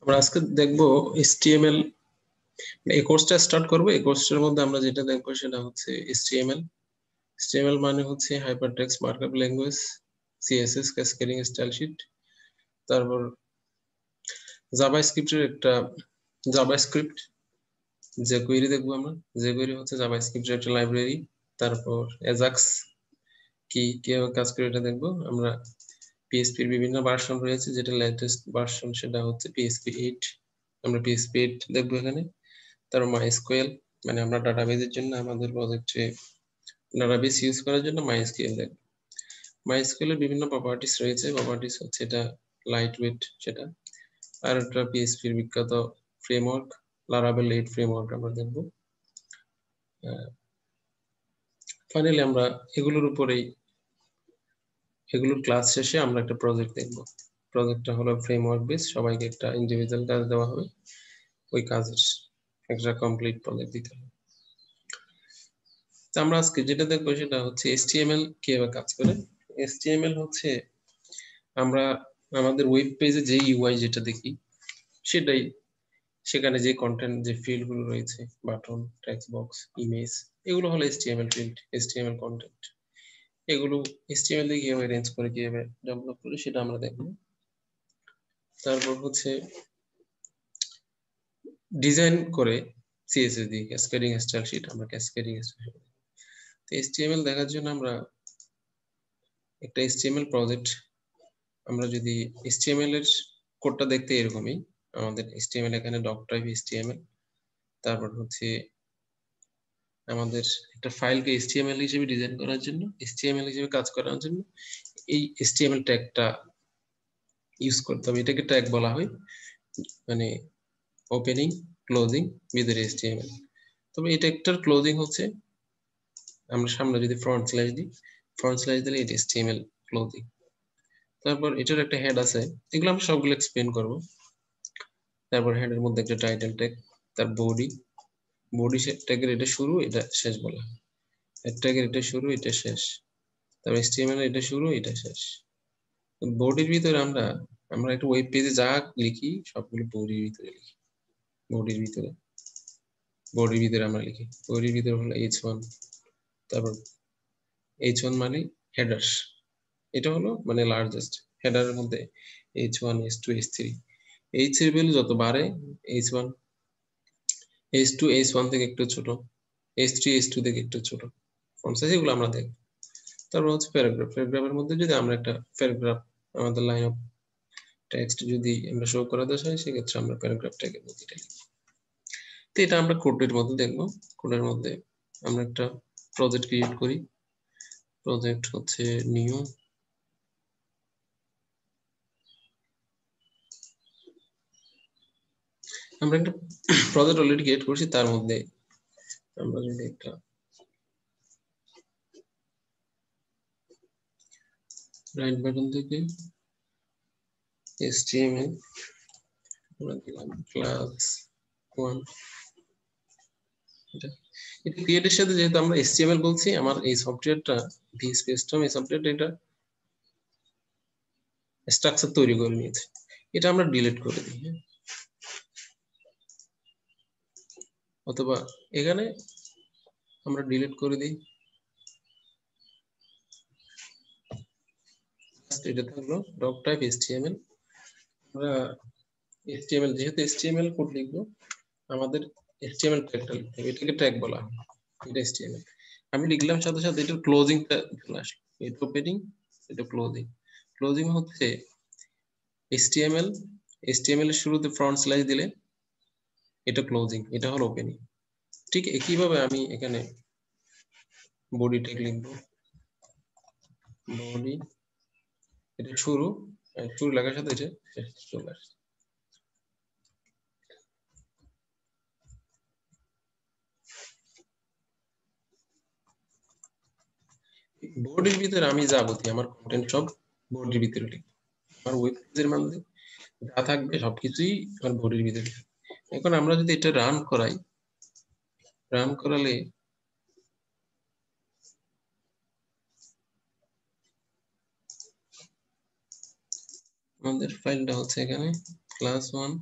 আমরা আজকে দেখবো HTML। এই কোর্সটা স্টার্ট করবো। এই কোর্সটার মধ্যে আমরা যেটা দেখবো সেটা হচ্ছে HTML। HTML মানে হচ্ছে hypertext markup language, CSS cascading style sheet, তারপর জাভাস্ক্রিপ্টের একটা জাভাস্ক্রিপ্ট jQuery দেখবো আমরা। jQuery হচ্ছে জাভাস্ক্রিপ্টের একটা লাইব্রেরি। তারপর অ্যাজাক্স কি কিভাবে কাজ করে এটা দেখবো আমরা। PHP এর বিভিন্ন ভার্সন রয়েছে, যেটা লেটেস্ট ভার্সন সেটা হচ্ছে PHP 8। আমরা PHP 8 দেখবো এখানে। তারপর MySQL, মানে আমরা ডাটাবেজের জন্য আমাদের প্রজেক্টে ডাটাবেস ইউজ করার জন্য MySQL দেখবো। MySQL এর বিভিন্ন প্রপার্টিস রয়েছে। প্রপার্টিস হচ্ছে এটা লাইট ওয়েট সেটা। আর একটা PHP এর বিখ্যাত ফ্রেমওয়ার্ক লারাভেল 8 ফ্রেমওয়ার্ক আমরা দেখবো। ফাইনালি আমরা এগুলোর উপরেই এগুলোর ক্লাস শেষে আমরা একটা প্রজেক্ট দেখবো। প্রজেক্টটা হলো ফ্রেমওয়ার্ক বেস, সবাইকে একটা ইন্ডিভিজুয়াল কাজ দেওয়া হবে, ওই কাজের একটা কমপ্লিট প্রজেক্ট দিতে হবে। আমরা আজকে যেটা দেখবো সেটা হচ্ছে HTML কিভাবে কাজ করে। HTML হচ্ছে আমরা আমাদের ওয়েব পেজে যে UI যেটা দেখি সেটাই, সেখানে যে কন্টেন্ট যে ফিল্ড গুলো রয়েছে, বাটন, টেক্সট বক্স, ইমেজ, এগুলো হলো HTML ফিল্ড, HTML কন্টেন্ট। এগুলো HTML দিয়ে কিভাবে রেঞ্জ করে কিভাবে ডেভেলপ করে সেটা আমরা দেখবো। তারপর হচ্ছে ডিজাইন করে CSS দিয়ে ক্যাসকেডিং স্টাইল শিট, আমরা ক্যাসকেডিং স্টাইল। তো HTML দেখার জন্য আমরা একটা HTML প্রজেক্ট, আমরা যদি HTML এর কোডটা দেখতে এরকমই। আমাদের HTML এখানে ডক টাইপ HTML, তারপর হচ্ছে আমাদের একটা ফাইলকে HTML হিসেবে ডিজাইন করার জন্য, HTML হিসেবে কাজ করার জন্য এই HTML ট্যাগটা ইউজ করতে হবে। এটাকে ট্যাগ বলা হয়, মানে ওপেনিং, ক্লোজিং, ভিতরে HTML। তবে এই ট্যাগটার ক্লোজিং হচ্ছে, আমরা সামনে যদি ফ্রন্ট স্ল্যাশ দিই, ফ্রন্ট স্ল্যাশ দিলে এটা HTML ক্লোজিং। তারপর এটার একটা হেড আছে, এগুলো আমরা সবগুলো এক্সপ্লেন করব। তারপর হেডের মধ্যে একটা টাইটেল ট্যাগ, তার বডি, বডি ট্যাগের এটা শুরু এটা শেষ বলা হয়। হেড ট্যাগের এটা শুরু এটা শেষ, তারপর HTML এটা শুরু এটা শেষ। বডির ভিতরে আমরা আমরা একটা ওয়েব পেজে যা লিখি সবগুলো বডির ভিতরে লিখি। বডির ভিতরে আমরা লিখি। বডির ভিতরে হলো H1, তারপর H1 মানে হেডার, এটা হলো মানে লার্জেস্ট। হেডারের মধ্যে H1, H2, H3, H এর ভ্যালু যত বাড়ে H1, H2 H1 থেকে একটু ছোট, H3 H2 থেকে একটু ছোট ফন্ট সাইজ, এগুলো আমরা দেখব। তারপর হচ্ছে প্যারাগ্রাফ। প্যারাগ্রাফের মধ্যে যদি আমরা একটা প্যারাগ্রাফ, আমাদের লাইন অফ টেক্সট যদি আমরা শো করাতে চাই, সেক্ষেত্রে আমরা প্যারাগ্রাফ ট্যাগের মধ্যে এটা লিখব। তো এটা আমরা কোডের মধ্যে দেখবো। কোডের মধ্যে আমরা একটা প্রজেক্ট ক্রিয়েট করি। প্রজেক্ট হচ্ছে নিউ, আমরা একটা প্রজেক্ট অলরেডি ক্রিয়েট করছি। তার মধ্যে আমরা যদি একটা রাইট বাটন থেকে HTML আমরা দিলাম ক্লাস 1। এটা ক্রিয়েটের সাথে যেহেতু আমরা HTML বলছি, আমার এই সফটওয়্যারটা VS Custom, এই সফটওয়্যারটা এটা স্ট্রাকচার তৈরি করে নিয়েছে। এটা আমরা ডিলিট করে দিই, হ্যাঁ, অথবা এখানে আমরা ডিলিট করে দিই। এটা থাকলো ডক টাইপ HTML। আমরা HTML যেহেতু HTML কোড লিখবো, আমাদের HTML ট্যাগটা লিখতে হবে। এটাকে ট্যাগ বলা হয়, এটা HTML। আমি লিখলাম সাথে সাথে এটা ক্লোজিংটা চলে আসলো। এটা ওপেনিং, এটা ক্লোজিং। ক্লোজিং হচ্ছে HTML এর শুরুতে ফ্রন্ট স্ল্যাশ দিলে এটা ক্লোজিং, এটা হলো ওপেনিং। ঠিক একইভাবে আমি এখানে বডি ট্যাগ লিখবো। বডি, এটা শুরু, শুরু লেখার সাথে এটা শেষ চলে আসে। বডির ভিতরে আমি যাবতীয় আমার কন্টেন্ট সব বডির ভিতরে লিখবো। আমার ওয়েব পেজের মধ্যে যা থাকবে সবকিছুই আমার বডির ভিতরে। এখন আমরা যদি এটা রান করাই, রান করালে আমাদের ফাইলটা হচ্ছে এখানে ক্লাস 1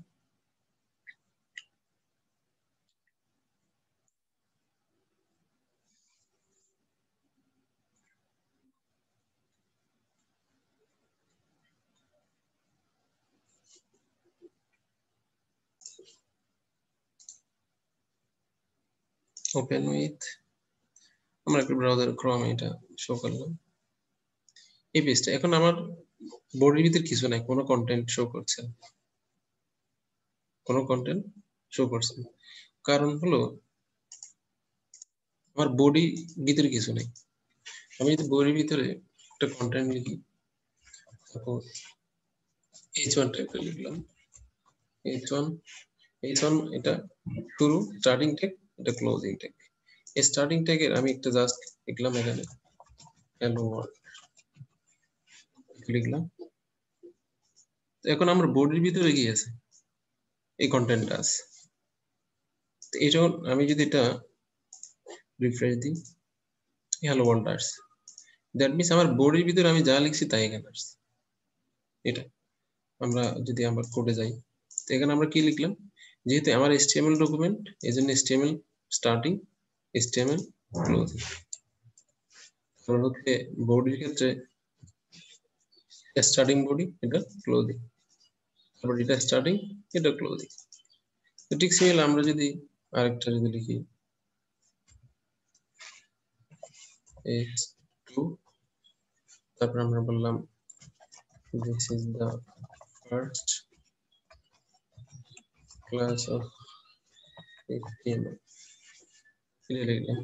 ওপেন উইথ, আমরা একটা ব্রাউজার ক্রোম এটা শো করলাম এই পেজটা। এখন আমার বডির ভিতরে কিছু নাই, কোনো কন্টেন্ট শো করছে না, কোনো কন্টেন্ট শো করছে না। কারণ হলো আমার বডি ভিতরে কিছু নেই। আমি যদি বডির ভিতরে একটা কন্টেন্ট লিখি, সাপোজ h1 টাইপের লিখলাম, h1 এটা শুরু স্টার্টিং ট্যাগ, এটা ক্লোজিং ট্যাগ। এই স্টার্টিং ট্যাগের আমি একটা জাস্ট লিখলাম এখানে হ্যালো ওয়ার্ল্ড লিখলাম। এখন আমার বডির ভিতরে কি আছে, এই কন্টেন্টটা আছে। তো এটা আমি যদি এটা রিফ্রেশ দিই, হ্যালো ওয়ার্ল্ড আসছে, দ্যাট মিনস আমার বডির ভিতরে আমি যা লিখছি তাই এখানে আসছে। এটা আমরা যদি আমার কোডে যাই, তো এখানে আমরা কি লিখলাম, যেহেতু আমার HTML ডকুমেন্ট এই জন্য HTML স্টার্টিং, HTML ক্লোজিং। কারণ হচ্ছে বডির ক্ষেত্রে স্টার্টিং বডি, এটা ক্লোজিং, তারপর এটা স্টার্টিং, এটা ক্লোজিং। তো ঠিক সিমিলার আমরা যদি আরেকটা যদি লিখি h2, তারপর আমরা বললাম this is the first class of HTML, এটা লিখলাম।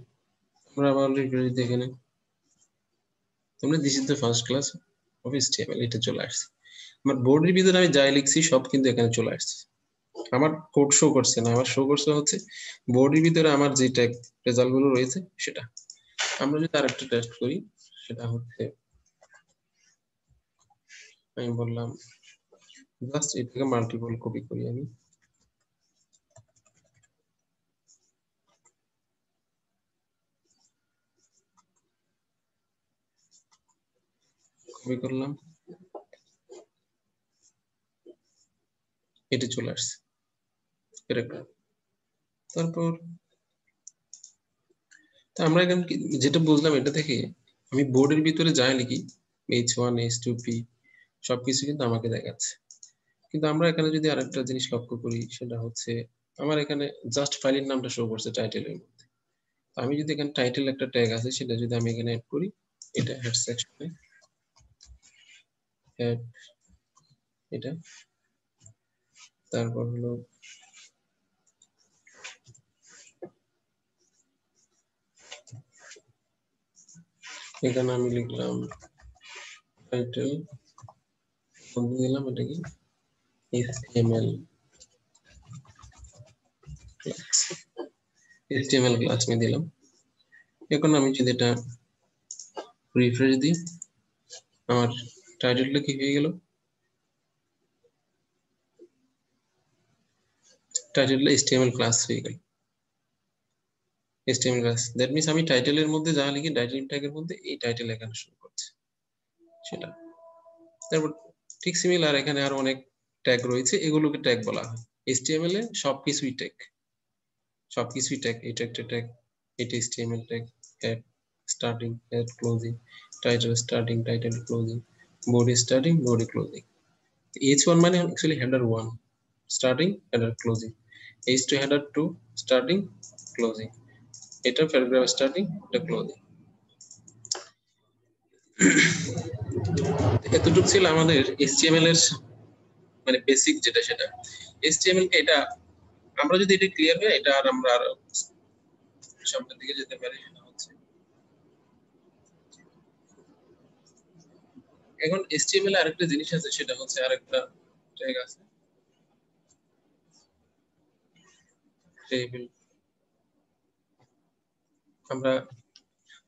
আমরা আবার রিফ্রেশ দেখে নিই, তোমরা this is the first class of HTML, এটা চলে আসছে। আমার বডির ভিতরে আমি যাই লিখছি সব কিন্তু এখানে চলে আসছে। আমার কোড শো করছে না, আমার শো করছে হচ্ছে বডির ভিতরে আমার যে ট্যাগ রেজাল্ট গুলো রয়েছে সেটা। আমরা যদি আরেকটা টেস্ট করি, সেটা হচ্ছে আমি বললাম জাস্ট এটাকে মাল্টিপল কপি করি, আমি কপি করলাম, এটা চলে আসছে ক্যারেক্টার। তারপর তো আমরা এখানে যেটা বুঝলাম এটা থেকে, আমি বোর্ডের ভিতরে যাই লিখি h1 h2 p সবকিছু কিন্তু আমাকে দেখাচ্ছে। কিন্তু আমরা এখানে যদি আরেকটা জিনিস লক্ষ্য করি, সেটা হচ্ছে আমার এখানে জাস্ট ফাইলের নামটা শো করছে টাইটেলের মধ্যে। আমি যদি এখানে টাইটেল একটা ট্যাগ আছে সেটা যদি আমি এখানে অ্যাড করি, এটা হেড সেকশনে হেড, এটা তারপর হলো এখানে আমি লিখলাম টাইটেল, দিলাম এটা কি HTML ক্লাস আমি দিলাম। এখন আমি যদি এটা রিফ্রেশ দিই, আমার টাইটেলটা কি হয়ে গেল, টাইটেলটা HTML ক্লাস হয়ে গেল, HTML ক্লাস। দ্যাট মিনস আমি টাইটেলের মধ্যে যা লিখি টাইটেল ট্যাগের মধ্যে এই টাইটেল এখানে শুরু করছে সেটা। তারপর ঠিক সিমিলার এখানে আরো অনেক ট্যাগ রয়েছে, এগুলোকে ট্যাগ বলা হয়। HTML এ সবকিছুই ট্যাগ, সবকিছুই ট্যাগ। এটা একটা ট্যাগ, এটা HTML tag, head starting, head closing, title starting, title closing, body starting, body closing. h1 মানে actually header 1 starting, header closing, h2 header 2 starting closing, এটা প্যারাগ্রাফ স্টার্টিং, এটা ক্লোজিং। এতটুকু ছিল আমাদের HTML এর মানে বেসিক যেটা সেটা। HTML কে এটা আমরা যদি এটা ক্লিয়ার হয়, এটা আর আমরা আর সামনের দিকে যেতে পারি। সেটা হচ্ছে এখন HTML এ আরেকটা জিনিস আছে, সেটা হচ্ছে আরেকটা ট্যাগ আছে টেবিল। আমরা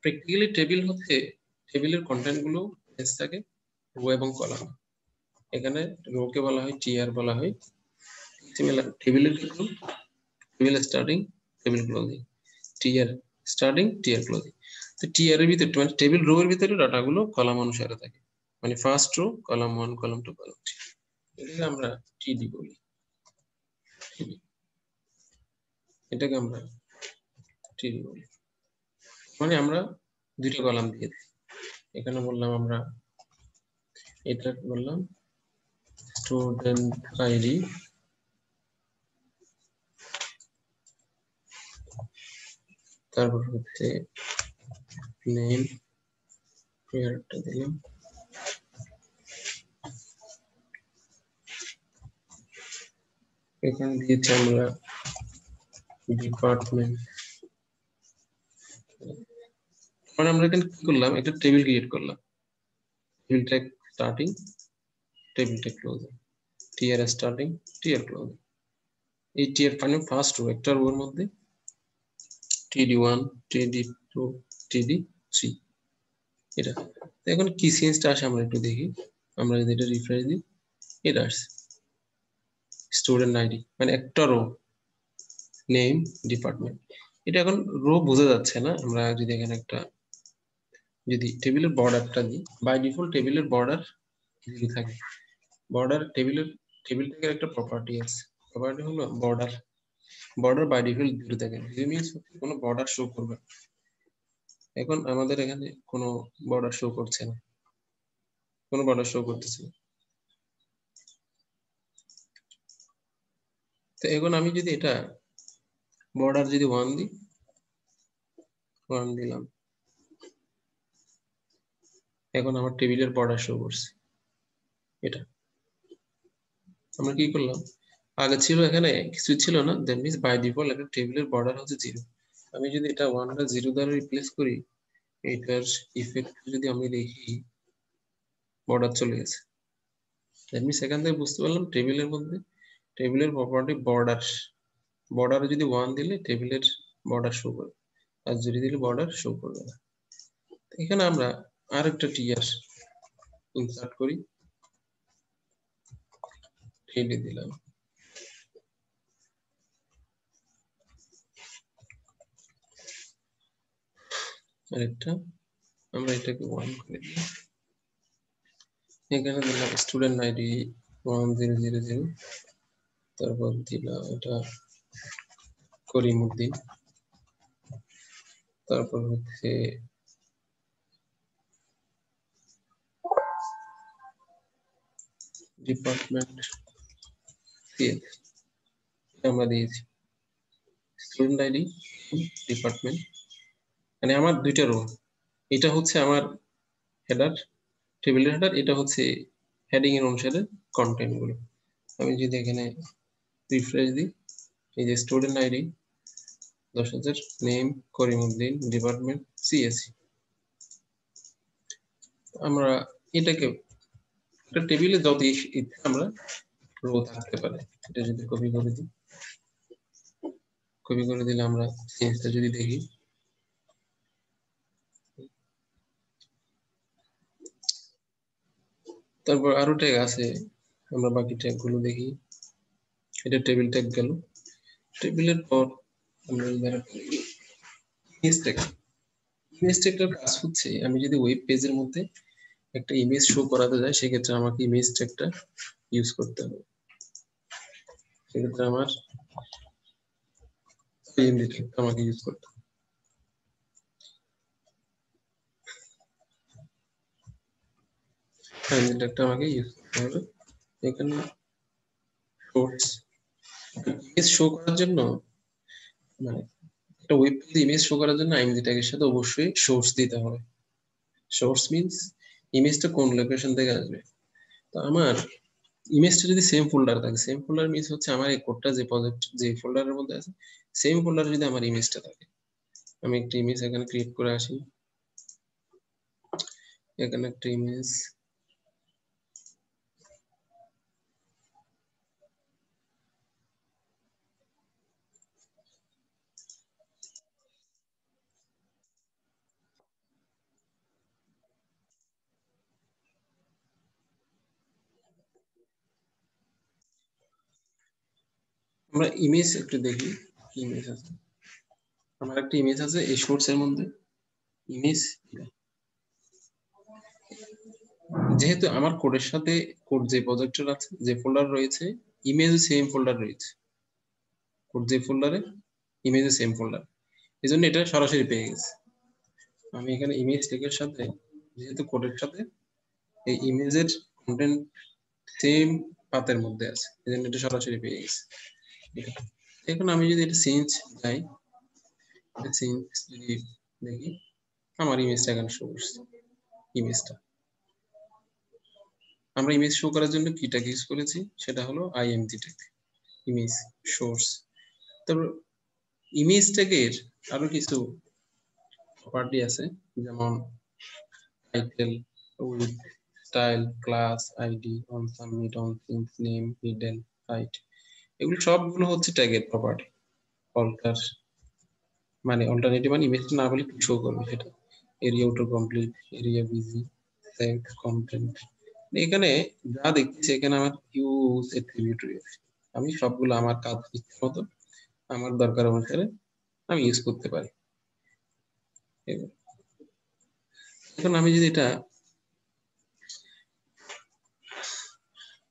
প্র্যাকটিক্যালি টেবিল হচ্ছে টেবিলের কন্টেন্ট গুলো এস থাকে রো এবং কলাম। এখানে রো কে বলা হয় টিআর বলা হয়। সিমিলার টেবিলের ক্ষেত্রে table starting, table closing, TR starting, TR closing. তো টিআর এর ভিতরে মানে টেবিল রো এর ভিতরে ডাটা গুলো কলাম অনুসারে থাকে, মানে first rho column 1 column 2 column 3, এটাকে আমরা টিডি বলি। এটাকে আমরা টিডি বলি, মানে আমরা দুইটা কলাম দিয়ে দিই। এখানে বললাম আমরা এটা বললাম স্টুডেন্ট আইডি, তারপর হচ্ছে নেম পেয়ারটা দিলাম, এখানে দিয়েছি আমরা ডিপার্টমেন্ট। মানে আমরা এখানে কি করলাম, একটা টেবিল ক্রিয়েট করলাম, table tag starting, table tag closing, TR starting, TR closing. এই টিআর ফাইনাল ফার্স্ট রো, একটা রোর মধ্যে TD1, TD2, TD3 এটা। এখন কি চেঞ্জটা আসে আমরা একটু দেখি। আমরা যদি এটা রিফ্রেশ দিই, এটা আসছে স্টুডেন্ট আইডি, মানে একটা রো, নেম, ডিপার্টমেন্ট। এটা এখন রো বোঝা যাচ্ছে না। আমরা যদি এখানে একটা যদি টেবিলের বর্ডারটা দিই, বাই ডিফল্ট টেবিলের বর্ডার যদি থাকে, বর্ডার টেবিল ট্যাগের একটা প্রপার্টি আছে, প্রপার্টি হলো বর্ডার। বর্ডার বাই ডিফল্ট 0 থাকে, মিনস কোনো বর্ডার শো করবে। এখন আমাদের এখানে কোনো বর্ডার শো করছে না, কোনো বর্ডার শো করতেছে না। তো এখন আমি যদি এটা বর্ডার যদি 1 দিই, 1 দিলাম, এখন আমার টেবিলের বর্ডার শো করছে। এটা আমরা কি করলাম, আগে ছিল এখানে কিছু ছিল না, দ্যাট মিন্স বাই ডিফল্ট একটা টেবিলের বর্ডার হচ্ছে 0। আমি যদি এটা 1 টা 0 দ্বারা রিপ্লেস করি, এটার ইফেক্ট যদি আমি দেখি, বর্ডার চলে গেছে। দ্যাট মিন্স এখান থেকে বুঝতে পারলাম টেবিলের মধ্যে টেবিলের প্রপার্টি বর্ডার, বর্ডারে যদি 1 দিলে টেবিলের বর্ডার শো করবে, আর যদি দিলে বর্ডার শো করবে না। এখানে আমরা আরেকটা টিআর ইনসার্ট করি, টেবিলে দিলাম, আরেকটা আমরা এটাকে 1 করে দিই, এখানে দিলাম স্টুডেন্ট আইডি 1000, তারপর দিলাম এটা করিমউদ্দিন, তারপর হচ্ছে ডিপার্টমেন্ট আমরা দিয়েছি স্টুডেন্ট আইডি, ডিপার্টমেন্ট, মানে আমার দুইটা রো। এটা হচ্ছে আমার হেডার, টেবিলের হেডার, এটা হচ্ছে হেডিং এর অনুসারে কন্টেন্ট গুলো। আমি যদি এখানে রিফ্রেশ দিই, এই যে student ID 10,000, name Karimuddin, department CSC. আমরা এটাকে একটা টেবিলে যত আমরা রো থাকতে পারে, এটা যদি কপি করে দিই, কপি করে দিলে আমরা চেঞ্জটা যদি দেখি, তারপর আরো ট্যাগ আছে, আমরা বাকি ট্যাগ গুলো দেখি। এটা টেবিল ট্যাগ গেল, টেবিলের পর আমরা ইমেজ ট্যাগ। ইমেজ ট্যাগটার কাজ হচ্ছে, আমি যদি ওয়েব পেজের মধ্যে একটা ইমেজ শো করাতে যাই, সেক্ষেত্রে আমাকে ইমেজ ট্যাগটা ইউজ করতে হবে। সেক্ষেত্রে আমার পিএনজি ট্যাগটা আমাকে ইউজ করতে হবে। পিএনজি ট্যাগটা আমাকে ইউজ করতে হবে। এখানে শর্টস ইমেজ শো করার জন্য, মানে একটা ওয়েব পেজে ইমেজ শো করার জন্য আইএমজি ট্যাগের সাথে অবশ্যই সোর্স দিতে হবে। সোর্স মিন্স ইমেজটা কোন লোকেশন থেকে আসবে। তো আমার ইমেজটা যদি সেম ফোল্ডার থাকে, সেম ফোল্ডার মিন্স হচ্ছে আমার এই কোডটা যে প্রজেক্ট যে ফোল্ডারের মধ্যে আছে, সেম ফোল্ডারে যদি আমার ইমেজটা থাকে। আমি একটা ইমেজ এখানে ক্রিয়েট করে আসি, এখানে একটা ইমেজ, আমরা ইমেজ একটু দেখি কি ইমেজ আছে। আমার একটা ইমেজ আছে এই শর্টস এর মধ্যে, ইমেজ, যেহেতু আমার কোডের সাথে কোড যে প্রজেক্টের আছে যে ফোল্ডার রয়েছে, ইমেজ সেম ফোল্ডার রয়েছে, কোড যে ফোল্ডারে ইমেজ সেম ফোল্ডার, এই জন্য এটা সরাসরি পেয়ে গেছে। আমি এখানে ইমেজ ট্যাগের সাথে যেহেতু কোডের সাথে এই ইমেজের কন্টেন্ট সেম পাতের মধ্যে আছে, এই জন্য এটা সরাসরি পেয়ে গেছে। এখন আমি যদি এটা চেঞ্জ যাই, যদি দেখি আমার ইমেজটা এখানে শো করছে। ইমেজটা আমরা ইমেজ শো করার জন্য কি ট্যাগ ইউজ করেছি, সেটা হলো আইএমজি ট্যাগ, ইমেজ সোর্স। তারপর ইমেজ ট্যাগের আরো কিছু প্রপার্টি আছে, যেমন title, width, style, class, ID, on submit, on sync, name, hidden, height, এগুলো সবগুলো হচ্ছে ট্যাগের প্রপার্টি। অল্টার মানে অল্টারনেটিভ মানে ইমেজটা না বলে শো করবে সেটা। Area auto complete, area busy, save content, এখানে যা দেখতেছি এখানে আমার ইউজ অ্যাট্রিবিউট রয়েছে। আমি সবগুলো আমার কাজ ইচ্ছা মতো আমার দরকার অনুসারে আমি ইউজ করতে পারি। এখন আমি যদি এটা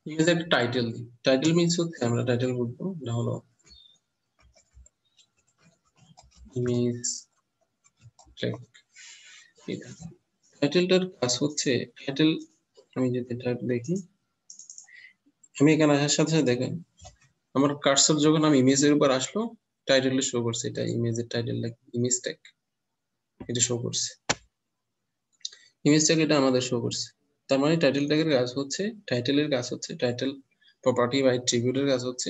ইমেজে একটা টাইটেল দিই, টাইটেল মিন্স হচ্ছে আমরা টাইটেল বলবো এটা হলো ইমেজ ট্যাগ। টাইটেলটার কাজ হচ্ছে, টাইটেল আমি যদি এটা দেখি, আমি এখানে আসার সাথে সাথে দেখেন আমার কার্সর যখন আমি ইমেজের উপর আসলো টাইটেলে শো করছে, এটা ইমেজের টাইটেল, ইমেজ ট্যাগ এটা শো করছে, ইমেজ ট্যাগ এটা আমাদের শো করছে। তার মানে টাইটেল ট্যাগের কাজ হচ্ছে, টাইটেলের কাজ হচ্ছে, টাইটেল প্রপার্টি বা অ্যাট্রিবিউটের কাজ হচ্ছে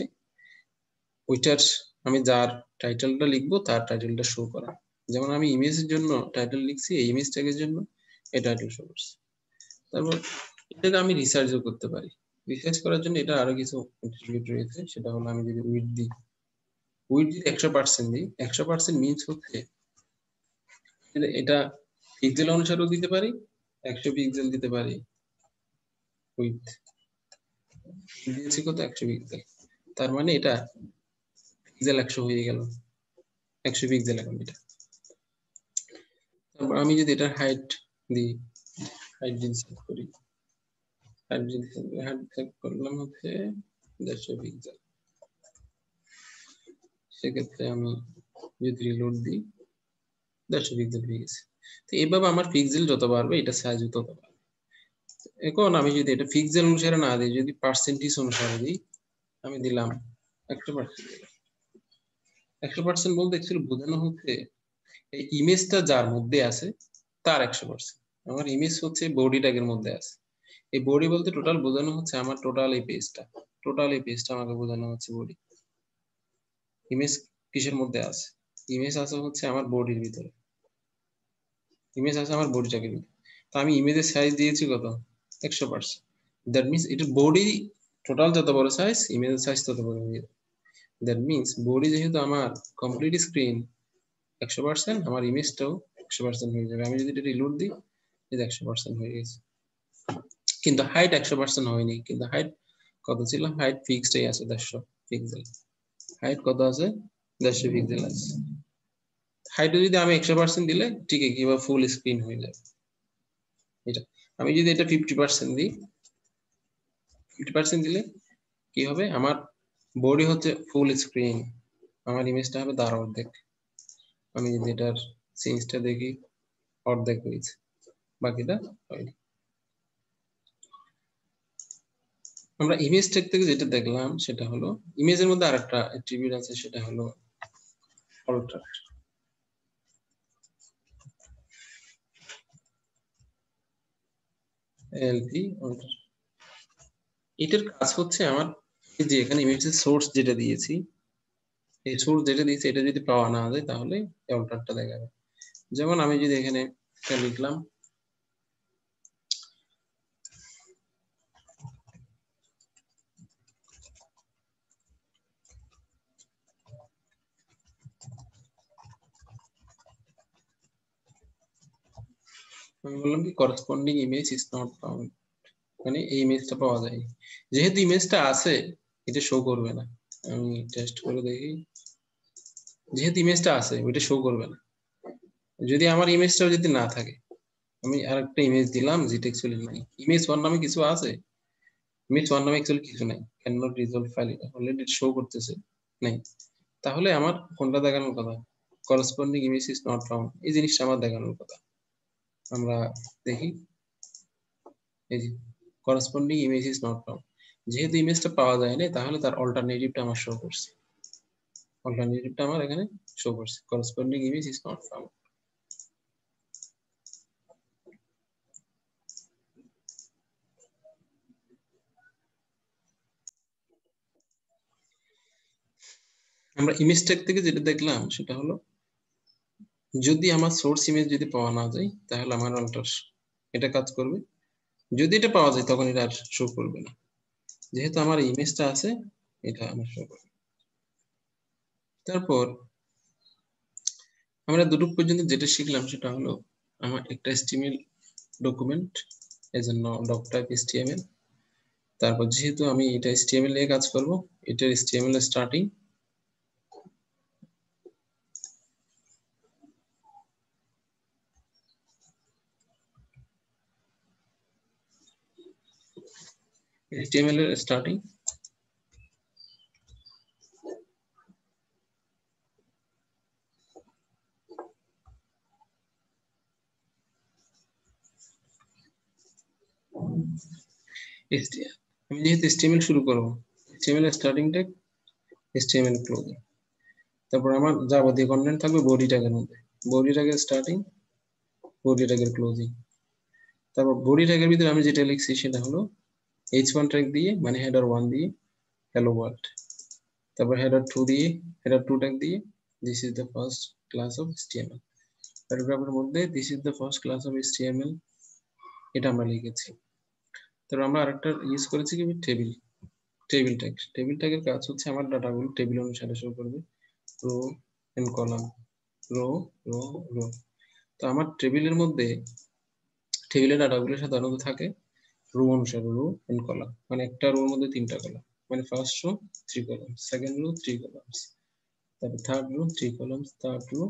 ওইটার আমি যার টাইটেলটা লিখবো তার টাইটেলটা শো করা। যেমন আমি ইমেজের জন্য টাইটেল লিখছি, এই ইমেজ ট্যাগের জন্য এই টাইটেল শো করছে। তারপর এটাকে আমি রিসার্চও করতে পারি। রিসার্চ করার জন্য এটা আরো কিছু অ্যাট্রিবিউট রয়েছে, সেটা হলো আমি যদি উইডথ দিই, উইডথ যদি 100% দিই, 100% মিন্স হচ্ছে এটা পিক্সেল অনুসারেও দিতে পারি, 100 পিক্সেল দিতে পারি। উইডথ দিয়েছি কত, 100 পিক্সেল, তার মানে এটা পিক্সেল 100 হয়ে গেল, 100 পিক্সেল এখন এটা। তারপর আমি যদি এটা হাইট দিই, হাইট দিন সেট করি, হাইট সেট করলাম হচ্ছে 150 পিক্সেল, সেক্ষেত্রে আমি যদি রিলোড দিই 150 পিক্সেল হয়ে গেছে। তো এইভাবে আমার পিক্সেল যত বাড়বে এটা সাইজও তত বাড়বে। এখন আমি যদি এটা পিক্সেল অনুসারে না দিই, যদি পার্সেন্টেজ অনুসারে দিই, আমি দিলাম 100%, 100% বলতে অ্যাকচুয়ালি বোঝানো হচ্ছে এই ইমেজটা যার মধ্যে আছে তার 100%। আমার ইমেজ হচ্ছে বডি ট্যাগের মধ্যে আছে, এই বডি বলতে টোটাল বোঝানো হচ্ছে আমার টোটাল এই পেজটা, টোটাল এই পেজটা আমাকে বোঝানো হচ্ছে বডি। ইমেজ কিসের মধ্যে আছে, ইমেজ আছে হচ্ছে আমার বডির ভিতরে, ইমেজ আছে আমার বডি ট্যাগের ভিতরে। তো আমি ইমেজের সাইজ দিয়েছি কত, 100%, দ্যাট মিনস এটা বডি টোটাল যত বড় সাইজ ইমেজের সাইজ তত বড় হয়ে যাবে। দ্যাট মিনস বডি যেহেতু আমার কমপ্লিট স্ক্রিন 100%, আমার ইমেজটাও 100% হয়ে যাবে। আমি যদি এটা রিলোড দিই, এটা 100% হয়ে গেছে। কিন্তু হাইট 100% হয়নি, কিন্তু হাইট কত ছিল, হাইট ফিক্সডই আছে 150 পিক্সেল, হাইট কত আছে 150 পিক্সেল আছে। হাইটে যদি আমি 100% দিলে ঠিক কিভাবে ফুল স্ক্রিন হয়ে যাবে এটা। আমি যদি এটা 50% দিই, 50% দিলে কি হবে, আমার বডি হচ্ছে ফুল স্ক্রিন, আমার ইমেজটা হবে তার অর্ধেক। আমি যদি এটার চেঞ্জটা দেখি, অর্ধেক হয়েছে, বাকিটা হয়নি। আমরা ইমেজ ট্যাগ থেকে যেটা দেখলাম সেটা হলো ইমেজের মধ্যে আরেকটা অ্যাট্রিবিউট আছে, সেটা হলো অল্টার। এলপি অল্টার, এটার কাজ হচ্ছে আমার এই যে এখানে ইমেজের সোর্স যেটা দিয়েছি, এই সোর্স যেটা দিয়েছি এটা যদি পাওয়া না যায় তাহলে এই অল্টারটা দেখাবে। যেমন আমি যদি এখানে একটা লিখলাম, আমি বললাম কি corresponding image is not found, মানে এই ইমেজটা পাওয়া যায়, যেহেতু ইমেজটা আছে এটা শো করবে না। আমি টেস্ট করে দেখি, যেহেতু ইমেজটা আছে ওইটা শো করবে না। যদি আমার ইমেজটাও যদি না থাকে, আমি আরেকটা ইমেজ দিলাম যেটা অ্যাকচুয়ালি নাই, ইমেজ ওয়ান নামে কিছু আছে, ইমেজ ওয়ান নামে অ্যাকচুয়ালি কিছু নাই, ক্যান নট রিজলভ ফাইল, এটা অলরেডি শো করতেছে নাই, তাহলে আমার কোনটা দেখানোর কথা, corresponding image is not found, এই জিনিসটা আমার দেখানোর কথা। আমরা দেখি, এই যে corresponding image is not found, যেহেতু ইমেজটা পাওয়া যায় না তাহলে তার অল্টারনেটিভটা আমার শো করছে। অল্টারনেটিভটা আমার এখানে শো করছে, corresponding image is not found. আমরা ইমেজ ট্যাগ থেকে যেটা দেখলাম সেটা হলো যদি আমার সোর্স ইমেজ যদি পাওয়া না যায় তাহলে আমার অল্টার এটা কাজ করবে, যদি এটা পাওয়া যায় তখন এটা আর শো করবে না। যেহেতু আমার ইমেজটা আছে এটা আমার শো করবে। তারপর আমরা দুটো পর্যন্ত যেটা শিখলাম সেটা হলো আমার একটা HTML ডকুমেন্ট এজন্য ডক টাইপ HTML। তারপর যেহেতু আমি এটা HTML নিয়ে কাজ করব, এটা HTML স্টার্টিং, HTML এর স্টার্টিং, আমি যেহেতু HTML শুরু করব, HTML starting tag, HTML closing. তারপর আমার যাবতীয় কন্টেন্ট থাকবে বডি ট্যাগের মধ্যে, বডি ট্যাগের স্টার্টিং, বডি ট্যাগের ক্লোজিং। তারপর বডি ট্যাগের ভিতরে আমি যেটা লিখছি সেটা হলো h1 ট্যাগ দিয়ে মানে হেডার 1 দিয়ে হ্যালো ওয়ার্ল্ড, তারপর হেডার 2 দিয়ে হেডার 2 ট্যাগ দিয়ে this is the first class of HTML। প্যারাগ্রাফের মধ্যে this is the first class of HTML এটা আমরা লিখেছি। তারপর আমরা আরেকটা ইউজ করেছি কি টেবিল, টেবিল ট্যাগ। টেবিল ট্যাগের কাজ হচ্ছে আমার ডাটাগুলো টেবিল অনুসারে শো করবে, row and column, row row row. তো আমার টেবিলের মধ্যে টেবিলের ডাটাগুলো সাধারণত থাকে রো অনুসারে, রো এন্ড কলাম, মানে একটা রোর মধ্যে তিনটা কলাম, মানে first row 3 columns, second row 3 columns, তারপর third row 3 columns, third row,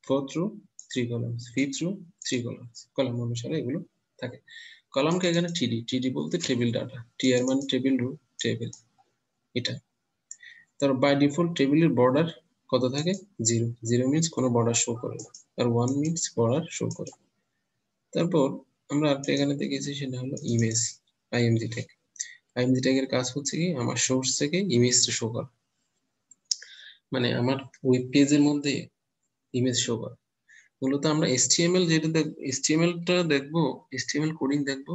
fourth row 3 columns, fifth row 3 columns, column অনুসারে এগুলো থাকে। কলামকে এখানে টিডি, টিডি বলতে টেবিল ডাটা, টি এর মানে টেবিল, রো টেবিল এটা। তার বাই ডিফল্ট টেবিলের বর্ডার কত থাকে 0, 0 মিন্স কোনো বর্ডার শো করে না, আর 1 মিন্স বর্ডার শো করে। তারপর আমরা এখানে দেখেছি সেটা হলো ইমেজ, আইএমজি ট্যাগ। আইএমজি ট্যাগের কাজ হচ্ছে কি আমার সোর্স থেকে ইমেজটা শো করা, মানে আমার ওয়েব পেজের মধ্যে ইমেজ শো করা। মূলত আমরা HTML যেটা HTML-টা দেখবো, HTML কোডিং দেখবো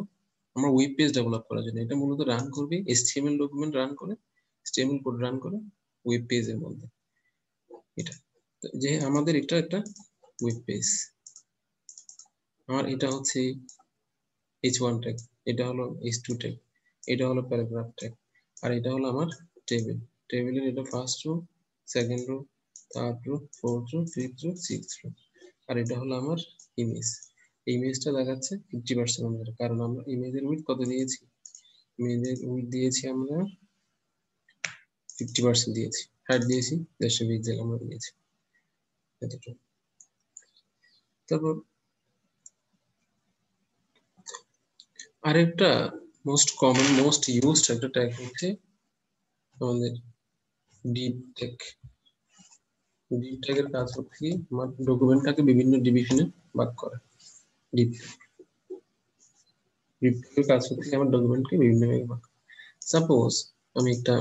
আমরা ওয়েব পেজ ডেভেলপ করার জন্য। এটা মূলত রান করবে HTML ডকুমেন্ট রান করে, HTML কোড রান করে ওয়েব পেজের মধ্যে। এটা যে আমাদের এটা একটা ওয়েব পেজ, আমার এটা হচ্ছে h1 ট্যাগ, এটা হলো h2 ট্যাগ, এটা হলো প্যারাগ্রাফ ট্যাগ, আর এটা হলো আমার টেবিল। টেবিলের এটা first row, second row, third row, fourth row, fifth row, sixth row, আর এটা হলো আমার ইমেজ। ইমেজটা দেখাচ্ছে 50% আমাদের, কারণ আমরা ইমেজের উইডথ কত দিয়েছি, ইমেজের উইডথ দিয়েছি আমরা 50% দিয়েছি, হাইট দিয়েছি 150 পিক্সেল আমরা দিয়েছি এতটুকু। তারপর আরেকটা মোস্ট কমন মোস্ট ইউজড একটা ট্যাগ হচ্ছে আমাদের ডিপ ট্যাগ। ডিপ ট্যাগের কাজ হচ্ছে কি আমার ডকুমেন্টটাকে বিভিন্ন ডিভিশনে ভাগ করা। ডিপ ডিপ ট্যাগের কাজ হচ্ছে আমার ডকুমেন্টকে বিভিন্ন ভাগে ভাগ। সাপোজ আমি একটা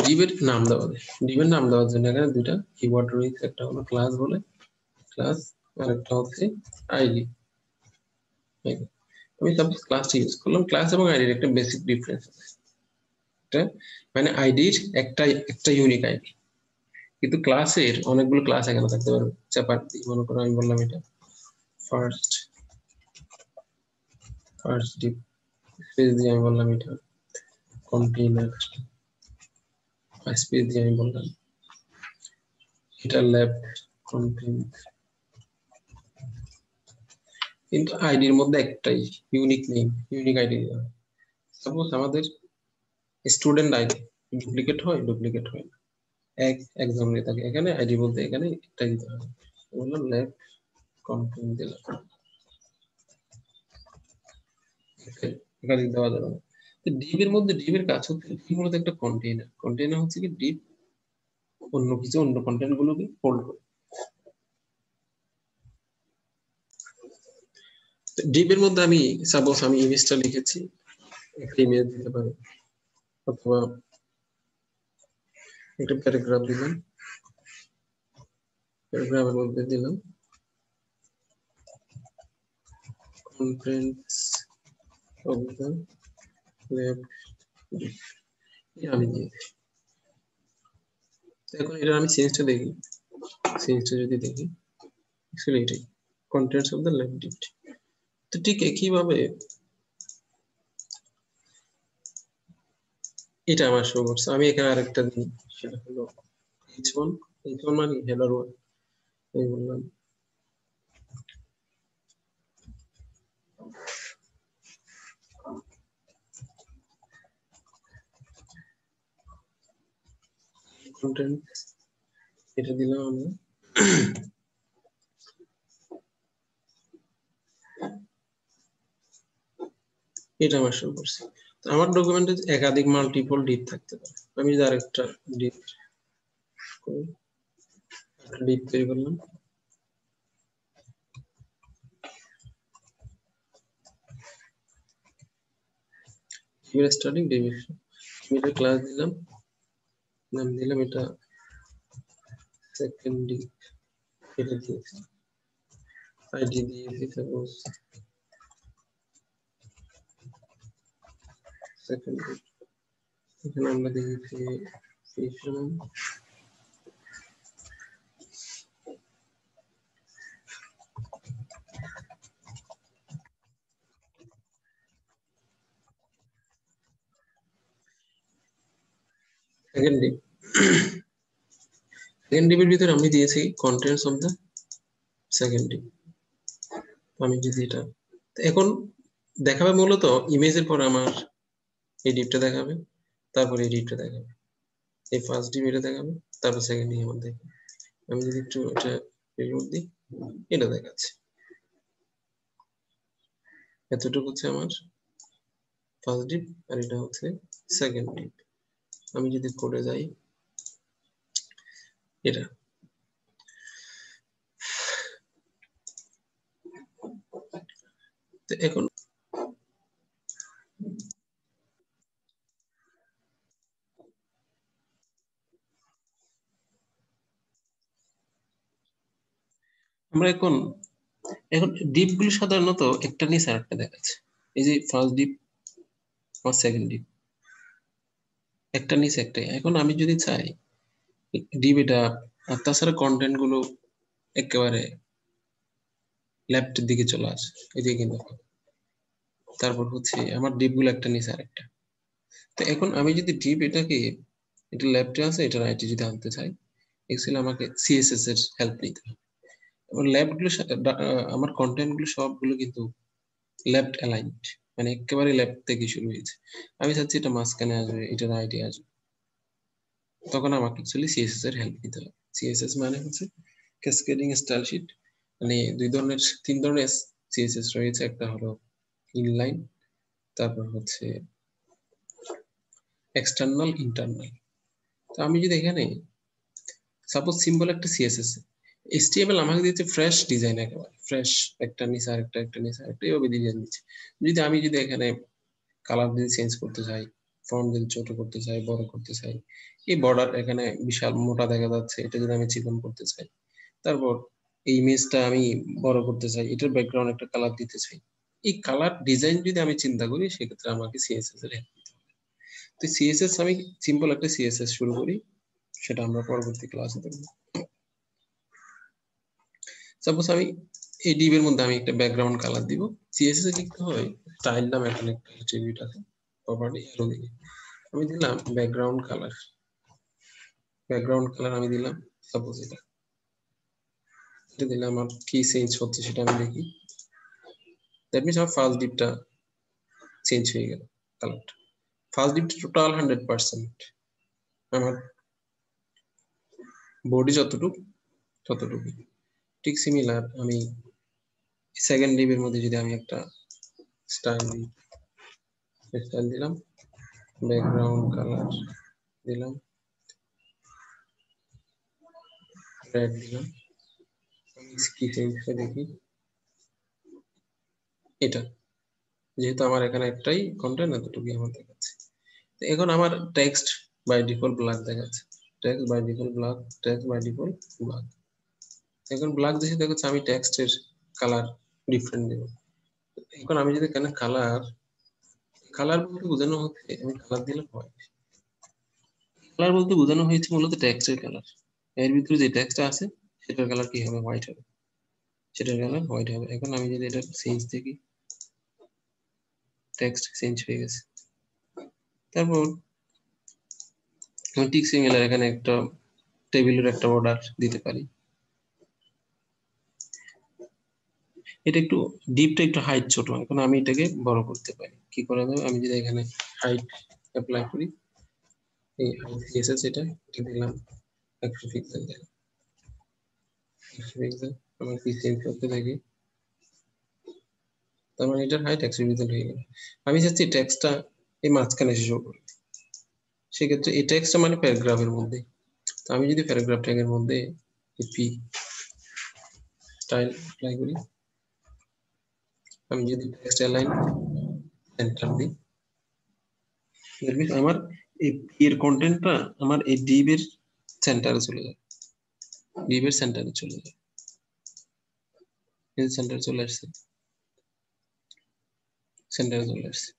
ডিবের নাম দেওয়া যায়, ডিবের নাম দেওয়ার জন্য এখানে দুটা কিওয়ার্ড রয়েছে, একটা হলো ক্লাস বলে ক্লাস, আর একটা হচ্ছে আইডি। আমি সাপোজ ক্লাসটা ইউজ করলাম, ক্লাস এবং আইডির একটা বেসিক ডিফারেন্স আছে, মানে আইডির একটা ইউনিক আইডি, কিন্তু ক্লাসের অনেকগুলো ক্লাস এখানে থাকতে পারবে। চাপার মনে করো আমি বললাম এটা ফার্স্ট ডিপ, স্পেস দিয়ে আমি বললাম এটা কন্টেইনার, স্পেস দিয়ে আমি বললাম এটা ল্যাব কন্টেইনার, কিন্তু আইডির মধ্যে একটাই ইউনিক নেম, ইউনিক আইডি দিতে হবে। সাপোজ আমাদের স্টুডেন্ট আইডি ডুপ্লিকেট হয়, ডুপ্লিকেট হয় না, একজন নিয়ে থাকে, এখানে আইডি বলতে এখানে একটাই দিতে হবে, বললাম ল্যাব কন্টেইনার দিলাম, একাধিক দেওয়া যাবে না। ডিপের মধ্যে ডিপের কাজ হচ্ছে ডিপ মূলত একটা কন্টেইনার, কন্টেইনার হচ্ছে কি ডিপ অন্য কিছু অন্য কন্টেন্ট গুলোকে হোল্ড করে। ডিপের মধ্যে আমি সাপোজ আমি ইমেজটা লিখেছি, একটা ইমেজ দিতে পারি, অথবা একটা প্যারাগ্রাফ দিলাম, প্যারাগ্রাফের মধ্যে দিলাম contents of the web আমি দিয়েছি। এখন এটা আমি চেঞ্জটা দেখি, চেঞ্জটা যদি দেখি অ্যাকচুয়ালি এটাই contents of the lab dict। তো ঠিক একইভাবে এটা আমার শো করছে। আমি এখানে আরেকটা দিই, সেটা হলো h1 মানে হেলার ওয়ান এই বললাম। কন্টেন্ট এটা দিলাম আমরা, এটা আমার শো করছে। আমার ডকুমেন্টে একাধিক মাল্টিপল ডিপ থাকতে পারে। আমি যদি আরেকটা ডিপ তৈরি করলাম, স্টার্টিং ডিভিশন, এটা ক্লাস দিলাম, নাম দিলাম এটা সেকেন্ড ডিপ, এটা দিয়েছি আইডি দিয়েছি সাপোজ সেকেন্ড ডিপ। এখানে আমরা দিয়েছি সেশন, সেকেন্ড ডিপ, সেকেন্ড ডিপের ভিতরে আমি দিয়েছি contents of the second deep. আমি যদি এটা এখন দেখাবে মূলত ইমেজের পর আমার এই ডিপটা দেখাবে, তারপর এই ডিপটা দেখাবে, এই ফার্স্ট ডিপ এটা দেখাবে, তারপর সেকেন্ড ডিপ আমার দেখাবে। আমি যদি একটু এটা রিলোড দিই, এটা দেখাচ্ছে। এতটুকু হচ্ছে আমার ফার্স্ট ডিপ আর এটা হচ্ছে সেকেন্ড ডিপ। আমি যদি কোডে যাই, এটা তো এখন আমরা এখন ডিপ গুলো সাধারণত একটা নিচে আরেকটা দেখাচ্ছে। এই যে ফার্স্ট ডিপ আর সেকেন্ড ডিপ একটা নিচে একটা। এখন আমি যদি চাই ডিপ এটা, আর তাছাড়া কন্টেন্ট গুলো একেবারে লেফটের দিকে চলে আসে, এদিকে কিন্তু তারপর হচ্ছে আমার ডিপ গুলো একটা নিচে আরেকটা। তো এখন আমি যদি ডিপ এটাকে, এটা লেফটে আছে এটা রাইটে যদি আনতে চাই, এক্সেলে আমাকে সিএসএস এর হেল্প নিতে হবে। এবং লেফট গুলো আমার কন্টেন্ট গুলো সবগুলো কিন্তু লেফট অ্যালাইনড, মানে একেবারে লেফট থেকে শুরু হয়েছে। আমি চাচ্ছি এটা মাঝখানে আসবে, এটা রাইটে আসবে, তখন আমাকে অ্যাকচুয়ালি সিএসএস এর হেল্প নিতে হবে। সিএসএস মানে হচ্ছে ক্যাসকেডিং স্টাইল শিট, মানে তিন ধরনের সিএসএস রয়েছে। একটা হলো ইনলাইন, তারপর হচ্ছে এক্সটার্নাল, ইন্টারনাল। তো আমি যদি এখানে সাপোজ সিম্বল একটা সিএসএস, এইচটিএমএল আমাকে দিচ্ছে ফ্রেশ ডিজাইন, একেবারে ফ্রেশ, একটা নিচে আরেকটা, একটা নিচে আরেকটা, এইভাবে ডিজাইন দিচ্ছে। আমি যদি এখানে কালার যদি চেঞ্জ করতে চাই, ফন্ট যদি ছোট করতে চাই, বড় করতে চাই, এই বর্ডার এখানে বিশাল মোটা দেখা যাচ্ছে, এটা যদি আমি চিকন করতে চাই, তারপর এই ইমেজটা আমি বড় করতে চাই, এটার ব্যাকগ্রাউন্ড একটা কালার দিতে চাই, এই কালার ডিজাইন যদি আমি চিন্তা করি, সেক্ষেত্রে আমাকে সিএসএস এর হেল্প নিতে হবে। তো সিএসএস আমি সিম্পল একটা সিএসএস শুরু করি, সেটা আমরা পরবর্তী ক্লাসে দেখব। সাপোজ আমি এই ডিবের মধ্যে আমি একটা ব্যাকগ্রাউন্ড কালার দিব, সিএসএস এ লিখতে হয় স্টাইল নাম এখানে একটা অ্যাট্রিবিউট আছে, প্রপার্টি এর দিকে আমি দিলাম ব্যাকগ্রাউন্ড কালার। ব্যাকগ্রাউন্ড কালার আমি দিলাম সাপোজ এটা দিলাম, আমার কি চেঞ্জ হচ্ছে সেটা আমি দেখি। দ্যাট মিনস আমার ফার্স্ট ডিপটা চেঞ্জ হয়ে গেল, কালারটা ফার্স্ট ডিপটা টোটাল 100%। আমার বডি যতটুকু ততটুকু। ঠিক সিমিলার আমি সেকেন্ড ডিপের মধ্যে যদি আমি একটা স্টাইল দিলাম, ব্যাকগ্রাউন্ড কালার দিলাম, রেড দিলাম, কি চেঞ্জটা দেখি। এটা যেহেতু আমার এখানে একটাই কন্টেন্ট, এতটুকুই আমার দেখাচ্ছে। এখন আমার টেক্সট বাই ডিফল্ট ব্ল্যাক দেখাচ্ছে, text by default black, text by default black. এখন ব্ল্যাক দিয়েছি, দেখো আমি টেক্সটের কালার ডিফারেন্ট দেব। এখন আমি যদি এখানে কালার বলতে বোঝানো হচ্ছে, আমি কালার দিলে হয়, কালার বলতে বোঝানো হয়েছে মূলত টেক্সটের কালার। এর ভিতরে যে টেক্সট আছে সেটার কালার কি হবে, হোয়াইট হবে, সেটার কালার হোয়াইট হবে। এখন আমি যদি এটা চেঞ্জ দেখি, টেক্সট চেঞ্জ হয়ে গেছে। তারপর আমি ঠিক সিমিলার এখানে একটা টেবিলের একটা অর্ডার দিতে পারি। এটা একটু ডিপটা একটু হাইট ছোট, এখন আমি এটাকে বড় করতে পারি। কি করা যাবে, আমি যদি এখানে হাইট অ্যাপ্লাই করি, এই হাইট সিএসএস এটা দিলাম 100 পিক্সেল, 100 পিক্সেল। আমার কি চেঞ্জ করতে থাকি, তার মানে এটার হাইট 100 পিক্সেল হয়ে গেল। আমি চাচ্ছি টেক্সটটা এই মাঝখানে শো করবে, সেক্ষেত্রে এই টেক্সটটা মানে প্যারাগ্রাফের মধ্যে। তো আমি যদি প্যারাগ্রাফ ট্যাগের মধ্যে পি স্টাইল অ্যাপ্লাই করি, আমি যদি টেক্সট অ্যালাইন এন্টার দিই, আমার এই এর কন্টেন্টটা আমার এই ডিভ এর সেন্টারে চলে যায়, ডিভ এর সেন্টারে চলে যায়, এই সেন্টারে চলে আসছে, সেন্টারে চলে আসছে।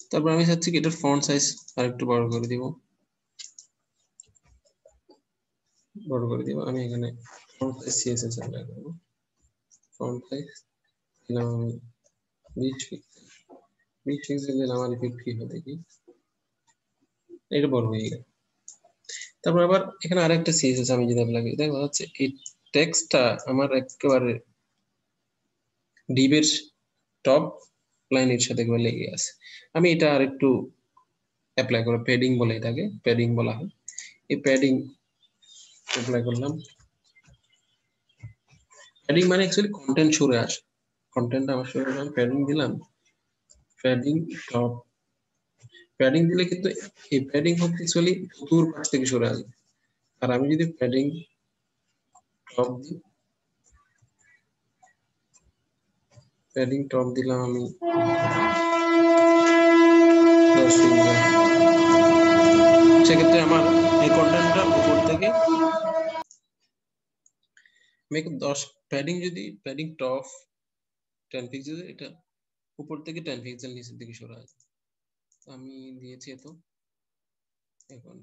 তারপর আমি চাচ্ছি কি এটার ফন্ট সাইজ আরেকটু বড় করে দিব, বড় করে দিব। আমি এখানে ফন্ট সাইজ সিএসএস অ্যাপ্লাই করব, ফন্ট সাইজ দিলাম আমি 20 পিক্সেল, 20 পিক্সেল দিলাম, আমার ইফেক্ট কি হবে দেখি, এটা বড় হয়ে গেল। তারপর আবার এখানে আরেকটা সিএসএস আমি যদি অ্যাপ্লাই করি, দেখো হচ্ছে এই টেক্সটটা আমার একেবারে ডিভের টপ লাইনের সাথে একেবারে লেগে আছে। আমি এটা আরেকটু অ্যাপ্লাই করব, প্যাডিং বলে এটাকে, প্যাডিং বলা হয়। এই প্যাডিং অ্যাপ্লাই করলাম, প্যাডিং মানে অ্যাকচুয়ালি কন্টেন্ট সরে আসে, কন্টেন্ট আমার সরে আসে, প্যাডিং দিলাম, প্যাডিং টপ। প্যাডিং দিলে কিন্তু এই প্যাডিং হচ্ছে অ্যাকচুয়ালি চতুর পাশ থেকে সরে আসবে। আর আমি যদি প্যাডিং টপ দিই, প্যাডিং টপ দিলাম আমি 10 পিক্সেল, সেক্ষেত্রে আমার এই কন্টেন্টটা উপর থেকে মেক 10 প্যাডিং, যদি প্যাডিং টপ 10 পিক্সেল, এটা উপর থেকে 10 পিক্সেল নিচের দিকে সরে আসবে। আমি দিয়েছি এত, এখন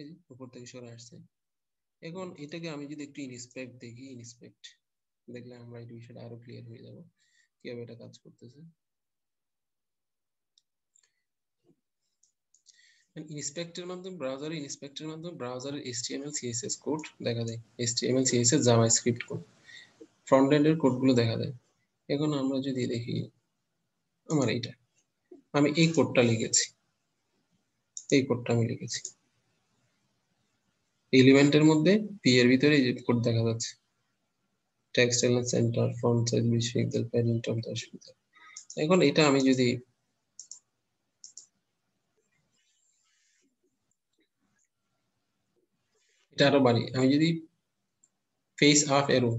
এই উপর থেকে সরে আসছে। এখন এটাকে আমি যদি একটু ইনস্পেক্ট দেখি, ইনস্পেক্ট দেখলে আমরা এই বিষয়টা আরো ক্লিয়ার হয়ে যাব কিভাবে এটা কাজ করতেছে। ইনস্পেক্টের মাধ্যমে, ব্রাউজারে ইনস্পেক্টের মাধ্যমে ব্রাউজারের HTML CSS কোড দেখা যায়, HTML CSS JavaScript code, front এন্ডের কোডগুলো দেখা যায়। এখন আমরা যদি দেখি আমার এইটা, আমি এই কোডটা লিখেছি, এই কোডটা আমি লিখেছি এলিমেন্টের মধ্যে, পি এর ভিতরে এই যে কোড দেখা যাচ্ছে, text align centre, font size 20 pixel, padding top 10 pixel. এখন এটা আমি যদি এটা আরো বাড়ি, আমি যদি ফেস আপ এরো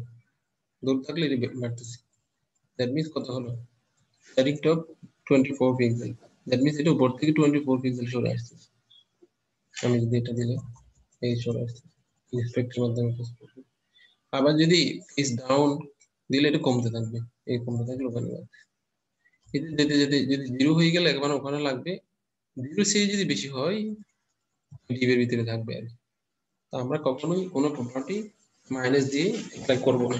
দূর থাকলে এটা বাড়তেছে, দ্যাট মিন্স কত হলো, padding top 24 pixel, that means এটা উপর থেকে 24 পিক্সেল সরে আসছে। আমি যদি এটা দিলে এই সরে আসছে, ইনস্পেক্টের মাধ্যমে। আবার যদি ফেস ডাউন দিলে এটা কমতে থাকবে, এই কমতে থাকলে ওখানে যেতে যেতে যেতে যদি 0 হয়ে গেলে একবার ওখানে লাগবে, 0 চেয়ে যদি বেশি হয় ডিভের ভিতরে থাকবে আর কি। তা আমরা কখনোই কোনো প্রপার্টি মাইনাস দিয়ে অ্যাপ্লাই করব না।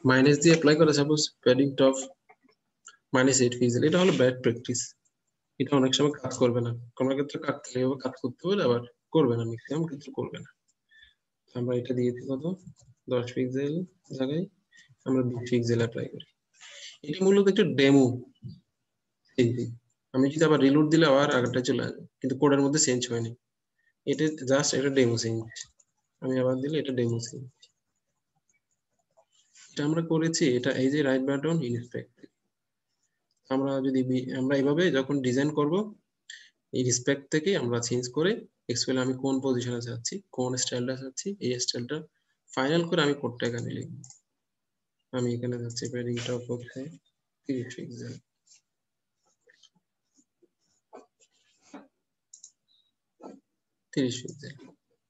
মাইনাস দিয়ে অ্যাপ্লাই করে সাপোজ প্যাডিং টপ -8 পিক্সেল, এটা হলো ব্যাড প্র্যাকটিস, এটা অনেক সময় কাজ করবে না, কোনো ক্ষেত্রে কাজ করতে পারে, আবার করবে না, ম্যাক্সিমাম ক্ষেত্রে করবে না। আমরা এটা দিয়েছি কত, 10 পিক্সেল জায়গায় আমরা 20 পিক্সেল অ্যাপ্লাই করি। এটা মূলত একটা ডেমো, আমি যদি আবার রিলোড দিলে আবার আগেরটা চলে আসবে, কিন্তু কোডের মধ্যে চেঞ্জ হয়নি, এটা জাস্ট একটা ডেমো চেঞ্জ। আমি আবার দিলে এটা ডেমো চেঞ্জ, এটা আমরা করেছি। এটা এই যে রাইট বাটন ইনস্পেক্ট, আমরা যদি আমরা এভাবে যখন ডিজাইন করব, এই রিসপেক্ট থেকে আমরা চেঞ্জ করে এক্সপেল আমি কোন পজিশনে যাচ্ছি, কোন স্টাইলটা যাচ্ছি, এই স্টাইলটা ফাইনাল করে আমি কোডটা এখানে লিখব। আমি এখানে যাচ্ছি প্যাডিং টপ হচ্ছে 30 পিক্সেল, 30 পিক্সেল,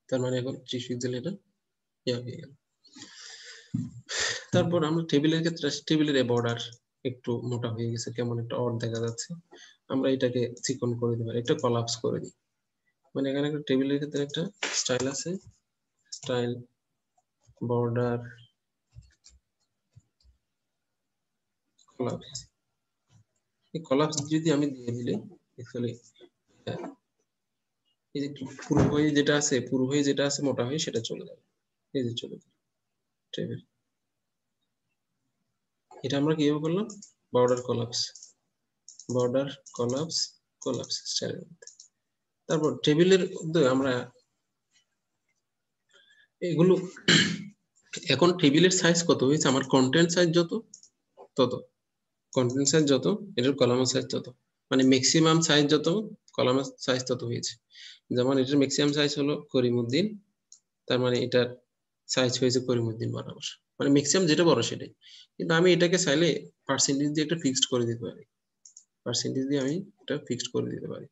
তার মানে এখন 30 পিক্সেল এটা হয়ে গেল। তারপর আমরা টেবিলের ক্ষেত্রে টেবিলের বর্ডার একটু মোটা হয়ে গেছে, কেমন একটা অড দেখা যাচ্ছে, আমরা এটাকে চিকন করে দিতে পারি, একটা কলাপস করে দিই। মানে এখানে একটা টেবিলের ক্ষেত্রে একটা স্টাইল আছে, স্টাইল বর্ডার কলাপস। এই কলাপস যদি আমি দিয়ে দিলে অ্যাকচুয়ালি এই যে পুরো হয়ে যেটা আছে, পুরো হয়ে যেটা আছে মোটা হয়ে সেটা চলে যাবে, এই যে চলে যাবে টেবিল। এটা আমরা কিভাবে করলাম, border collapse, border collapse, collapse স্টাইলের মধ্যে। তারপর টেবিলের মধ্যে আমরা এগুলো এখন টেবিলের সাইজ কত হয়েছে, আমার কন্টেন্ট সাইজ যত তত, কন্টেন্ট সাইজ যত এটার কলামের সাইজ তত, মানে ম্যাক্সিমাম সাইজ যত কলামের সাইজ তত হয়েছে। যেমন এটার ম্যাক্সিমাম সাইজ হলো করিমউদ্দিন, তার মানে এটার সাইজ হয়েছে করিমউদ্দিন বরাবর, মানে ম্যাক্সিমাম যেটা বড় সেটাই। কিন্তু আমি এটাকে চাইলে পার্সেন্টেজ দিয়ে একটা ফিক্সড করে দিতে পারি, পার্সেন্টেজ দিয়ে আমি এটা ফিক্সড করে দিতে পারি।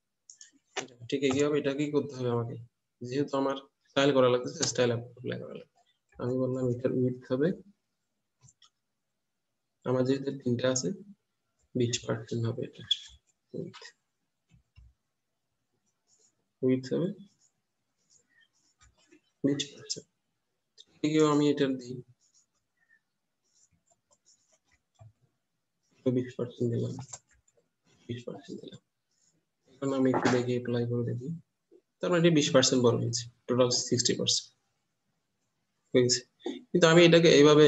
ঠিক এইভাবে এটা কি করতে হবে আমাকে, যেহেতু আমার স্টাইল করা লাগতেছে, স্টাইল অ্যাপ্লাই করা লাগবে। আমি বললাম এটার উইডথ হবে, আমার যেহেতু তিনটা আছে 20% হবে, এটা উইডথ হবে 20%। এদিকেও আমি এটার দিই 20% দিলাম, 20% দিলাম। এখন আমি একটু দেখি অ্যাপ্লাই করে দেখি, তার মানে 20% বড় হয়েছে, টোটাল 60% হয়েছে। কিন্তু আমি এটাকে এইভাবে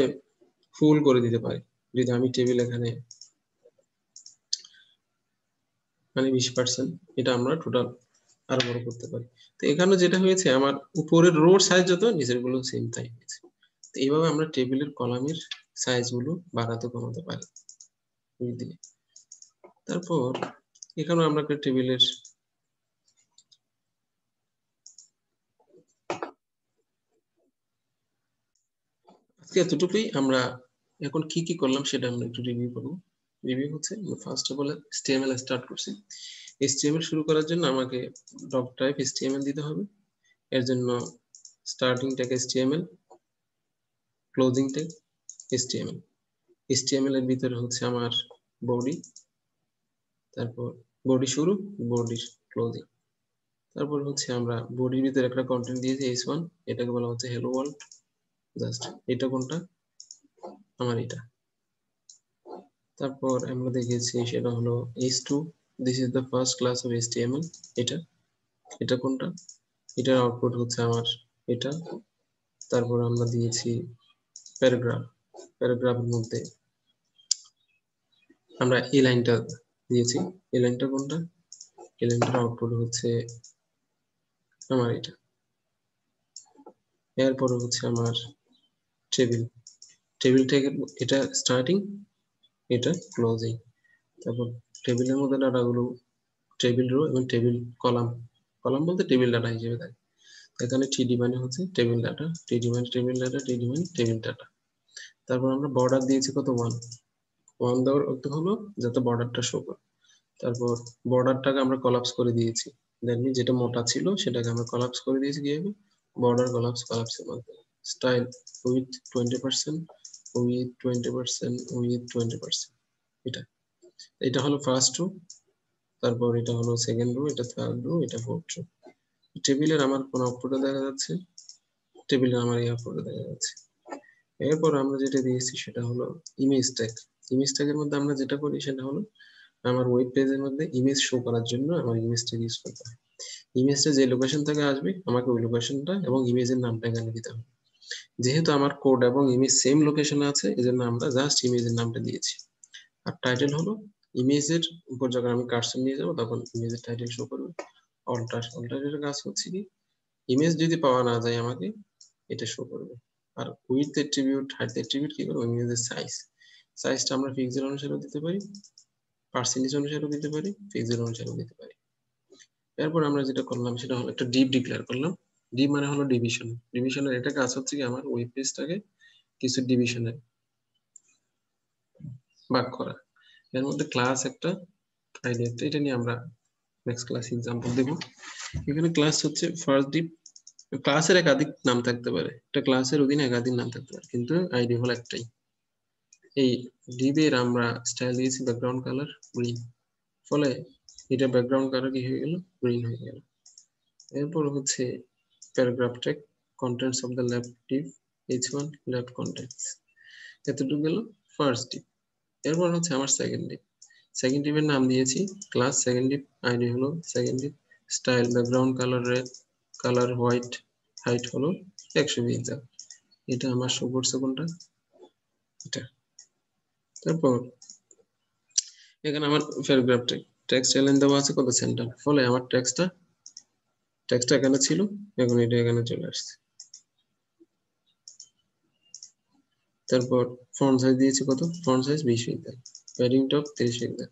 ফুল করে দিতে পারি, যদি আমি টেবিল এখানে মানে 20%, এটা আমরা টোটাল আরো বড় করতে পারি। তো এখানে যেটা হয়েছে, আমার উপরের রোর সাইজ যত নিচের গুলো সেম তাই হয়েছে। তো এইভাবে আমরা টেবিলের কলামের সাইজ গুলো বাড়াতে কমাতে পারি দিয়ে। তারপর এখানে আমরা একটা টেবিলের আজকে এতটুকুই। আমরা এখন কি কি করলাম সেটা আমরা একটু রিভিউ করব। রিভিউ হচ্ছে first of all HTML start করছি। HTML শুরু করার জন্য আমাকে ডক টাইপ HTML দিতে হবে। এর জন্য starting tag HTML, closing tag HTML। HTML এর ভিতরে হচ্ছে আমার বডি, তারপর বডি শুরু, বডির ক্লোজিং। তারপর হচ্ছে আমরা বডির ভিতরে একটা কন্টেন্ট দিয়েছি h1, এটাকে বলা হচ্ছে hello world। জাস্ট এটা কোনটা, আমার এটা। তারপর আমরা দেখেছি সেটা হলো h2, this is the first class of HTML। এটা এটা কোনটা, এটার আউটপুট হচ্ছে আমার এটা। তারপর আমরা দিয়েছি প্যারাগ্রাফ, প্যারাগ্রাফের মধ্যে আমরা এই লাইনটা দিয়েছি, এই লাইনটা কোনটা, এই লাইনটার আউটপুট হচ্ছে আমার এটা। এরপর হচ্ছে আমার টেবিল, টেবিল থেকে এটা স্টার্টিং, এটা ক্লোজিং। তারপর টেবিলের মধ্যে ডাটাগুলো টেবিল রো এবং টেবিল কলাম, কলাম বলতে টেবিল ডাটা হিসেবে থাকে। এখানে টিডি মানে হচ্ছে টেবিল ডাটা, টিডি মানে টেবিল ডাটা, টিডি মানে টেবিল ডাটা। তারপর আমরা বর্ডার দিয়েছি কত, 1 দেওয়ার অর্থ হলো যাতে বর্ডারটা শো করে। তারপর বর্ডারটাকে আমরা কলাপস করে দিয়েছি, দ্যাট মিন যেটা মোটা ছিল সেটাকে আমরা কলাপস করে দিয়েছি কিভাবে, বর্ডার কলাপস, কলাপসের মাধ্যমে। Style with 20%, with 20%, with 20%। এটা এটা হলো ফার্স্ট রো, তারপর এটা হলো সেকেন্ড রো, এটা থার্ড রো, এটা ফোর্থ রো। টেবিলের আমার কোন আউটপুটে দেখা যাচ্ছে, টেবিলের আমার এই আউটপুটে দেখা যাচ্ছে। এরপর আমরা যেটা দিয়েছি সেটা হলো ইমেজ ট্যাগ। ইমেজ ট্যাগের মধ্যে আমরা যেটা করি সেটা হলো আমার ওয়েব পেজের মধ্যে ইমেজ শো করার জন্য আমার ইমেজ ট্যাগ ইউজ করতে হয়। ইমেজটা যে লোকেশন থেকে আসবে আমাকে ওই লোকেশনটা এবং ইমেজের নামটা এখানে দিতে হবে। যেহেতু আমার কোড এবং ইমেজ সেম লোকেশনে আছে, এজন্য আমরা জাস্ট ইমেজের নামটা দিয়েছি। আর টাইটেল হলো ইমেজের উপর যখন আমি কার্সর নিয়ে যাব তখন ইমেজের টাইটেল শো করবে। অল্টারের কাজ হচ্ছে কি, ইমেজ যদি পাওয়া না যায় আমাকে এটা শো করবে। আর উইথ অ্যাট্রিবিউট, হাইট অ্যাট্রিবিউট কি করবে, ইমেজের সাইজ, সাইজটা আমরা পিক্সেল অনুসারে দিতে পারি, পার্সেন্টেজ অনুসারে দিতে পারি, পিক্সেল অনুসারে দিতে পারি। এরপর আমরা যেটা করলাম সেটা হলো একটা ডিপ ডিক্লেয়ার করলাম। ডিপ মানে হলো ডিভিশন, ডিভিশনের এটা কাজ হচ্ছে কি আমার ওয়েব পেজটাকে কিছু ডিভিশনে ভাগ করা। এর মধ্যে ক্লাস একটা, আইডি একটা, এটা নিয়ে আমরা নেক্সট ক্লাস एग्जांपल দেব। এখানে ক্লাস হচ্ছে ফার্স্ট ডিপ, ক্লাসের একাধিক নাম থাকতে পারে, একটা ক্লাসের অধীনে একাধিক নাম থাকতে পারে, কিন্তু আইডি হলো একটাই। এই ডিবের আমরা স্টাইল দিয়েছি ব্যাকগ্রাউন্ড কালার গ্রিন, ফলে এটা ব্যাকগ্রাউন্ড কালার কি হয়ে গেল, গ্রিন হয়ে গেল। এরপর হচ্ছে paragraph tag, contents of the left deep h1 left contents, এতটুকু গেল ফার্স্ট ডিপ। এরপর হচ্ছে আমার সেকেন্ড ডিপ, সেকেন্ড ডিপের নাম দিয়েছি ক্লাস সেকেন্ড ডিপ, আইডি হলো second deep, style background colour red, colour white, height হলো 120 পিক্সেল। এটা আমার শো করছে কোনটা, এটা। তারপর এখানে আমার প্যারাগ্রাফ ট্যাগ, টেক্সট এলাইন দেওয়া আছে কত, সেন্টার, ফলে আমার টেক্সটটা এখানে ছিল, এখন এটা এখানে চলে আসছে। তারপর ফন্ট সাইজ দিয়েছি কত, font size 20 pixel, padding top 30 pixel,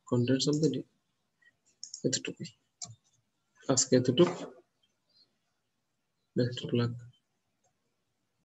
contents of the deep, এতটুকুই। আজকে এতটুকু, বেস্ট অফ লাক।